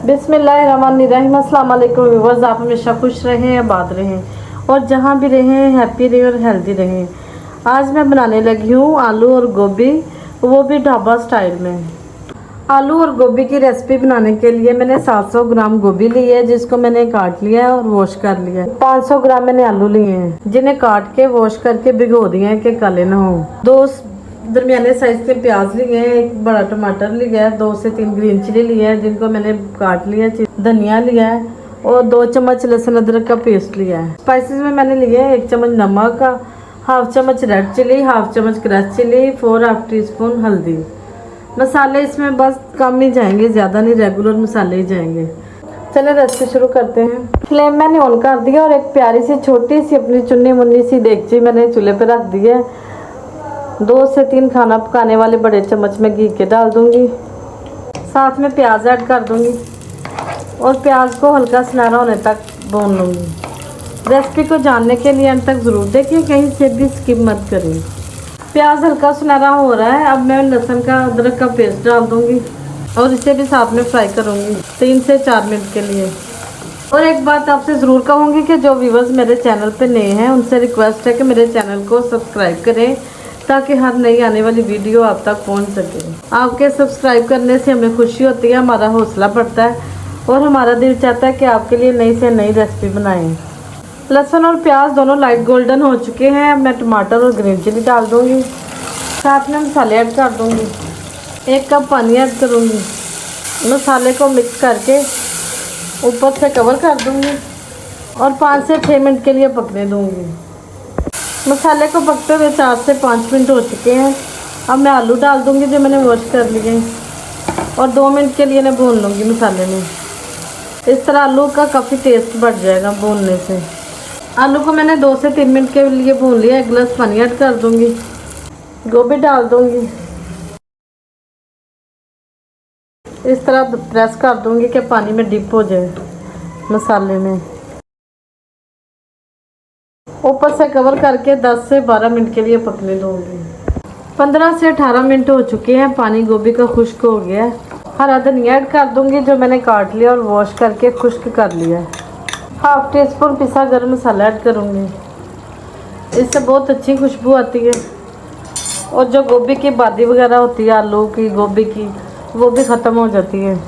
बिस्मिल्लाहिर्रहमानिर्रहीम। अस्सलाम वालेकुम व्यूअर्स, आप हमेशा खुश रहें, आबाद रहें और जहाँ भी रहें हैप्पी रहें और हेल्दी रहें। आज मैं बनाने लगी हूँ आलू और गोभी, वो भी ढाबा स्टाइल में। आलू और गोभी की रेसिपी बनाने के लिए मैंने 700 ग्राम गोभी ली है, जिसको मैंने काट लिया है और वॉश कर लिया है। 500 ग्राम मैंने आलू लिए हैं, जिन्हें काट के वॉश करके भिगो दिए हैं कि काले ना हो। 2 दरमियाने साइज के प्याज लिए हैं, 1 बड़ा टमाटर लिया है, 2 से 3 ग्रीन चिली लिया है जिनको मैंने काट लिया, धनिया लिया है और 2 चम्मच लहसुन अदरक का पेस्ट लिया है। स्पाइसेस में मैंने लिए है 1 चम्मच नमक, हाफ चम्मच रेड चिली, हाफ चम्मच crush chilli, 4 half teaspoon हल्दी। मसाले इसमें बस कम ही जाएंगे, ज़्यादा नहीं, रेगुलर मसाले ही जाएंगे। चलिए रेसिपी शुरू करते हैं। फ्लेम मैंने ऑन कर दिया और एक प्यारी सी छोटी सी अपनी चुन्नी मुन्नी सी देगची मैंने चूल्हे पे रख दी है। 2 से 3 खाना पकाने वाले बड़े चम्मच में घी के डाल दूंगी, साथ में प्याज ऐड कर दूंगी और प्याज को हल्का सुनहरा होने तक भून लूँगी। रेसिपी को जानने के लिए अंत तक ज़रूर देखिए, कहीं से भी स्किप मत करें। प्याज हल्का सुनहरा हो रहा है, अब मैं लहसुन का अदरक का पेस्ट डाल दूंगी और इसे भी साथ में फ्राई करूंगी 3 से 4 मिनट के लिए। और एक बात आपसे ज़रूर कहूँगी कि जो व्यूवर्स मेरे चैनल पे नए हैं उनसे रिक्वेस्ट है कि मेरे चैनल को सब्सक्राइब करें, ताकि हर नई आने वाली वीडियो आप तक पहुंच सके। आपके सब्सक्राइब करने से हमें खुशी होती है, हमारा हौसला बढ़ता है और हमारा दिल चाहता है कि आपके लिए नई से नई रेसिपी बनाएं। लहसुन और प्याज दोनों लाइट गोल्डन हो चुके हैं। अब मैं टमाटर और ग्रीन चिली डाल दूंगी, साथ में मसाले ऐड कर दूंगी, 1 कप पानी ऐड करूंगी। मसाले को मिक्स करके ऊपर से कवर कर दूंगी और 5 से 6 मिनट के लिए पकने दूंगी। मसाले को पकते हुए 4 से 5 मिनट हो चुके हैं। अब मैं आलू डाल दूंगी जो मैंने वॉश कर लिए और 2 मिनट के लिए मैं भून लूँगी मसाले में। इस तरह आलू का काफ़ी टेस्ट बढ़ जाएगा भूनने से। आलू को मैंने 2 से 3 मिनट के लिए भून लिया। 1 गिलास पानी ऐड कर दूंगी, गोभी डाल दूंगी, इस तरह प्रेस कर दूंगी कि पानी में डिप हो जाए मसाले में। ऊपर से कवर करके 10 से 12 मिनट के लिए पकने दूंगी। 15 से 18 मिनट हो चुके हैं, पानी गोभी का खुश्क हो गया है। हरा धनिया ऐड कर दूंगी जो मैंने काट लिया और वॉश करके खुश्क कर लिया है। हाफ टी स्पून पिसा गरम मसाला ऐड करूंगी, इससे बहुत अच्छी खुशबू आती है और जो गोभी की बादी वगैरह होती है आलू की, गोभी की, वो भी ख़त्म हो जाती है।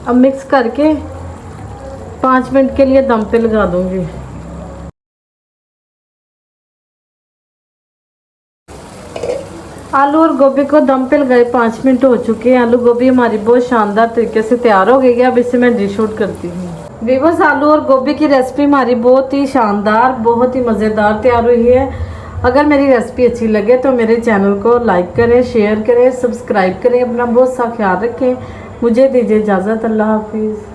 अब मिक्स करके 5 मिनट के लिए दम पे लगा दूंगी। आलू और गोभी को दम पे लगाए 5 मिनट हो चुके हैं। आलू गोभी हमारी बहुत शानदार तरीके से तैयार हो गई है। अब इसे मैं डिश आउट करती हूँ। व्यूअर्स, आलू और गोभी की रेसिपी हमारी बहुत ही शानदार, बहुत ही मज़ेदार तैयार हुई है। अगर मेरी रेसिपी अच्छी लगे तो मेरे चैनल को लाइक करें, शेयर करें, सब्सक्राइब करें। अपना बहुत सा ख्याल रखें। मुझे दीजिए इजाज़त। अल्लाह हाफिज़।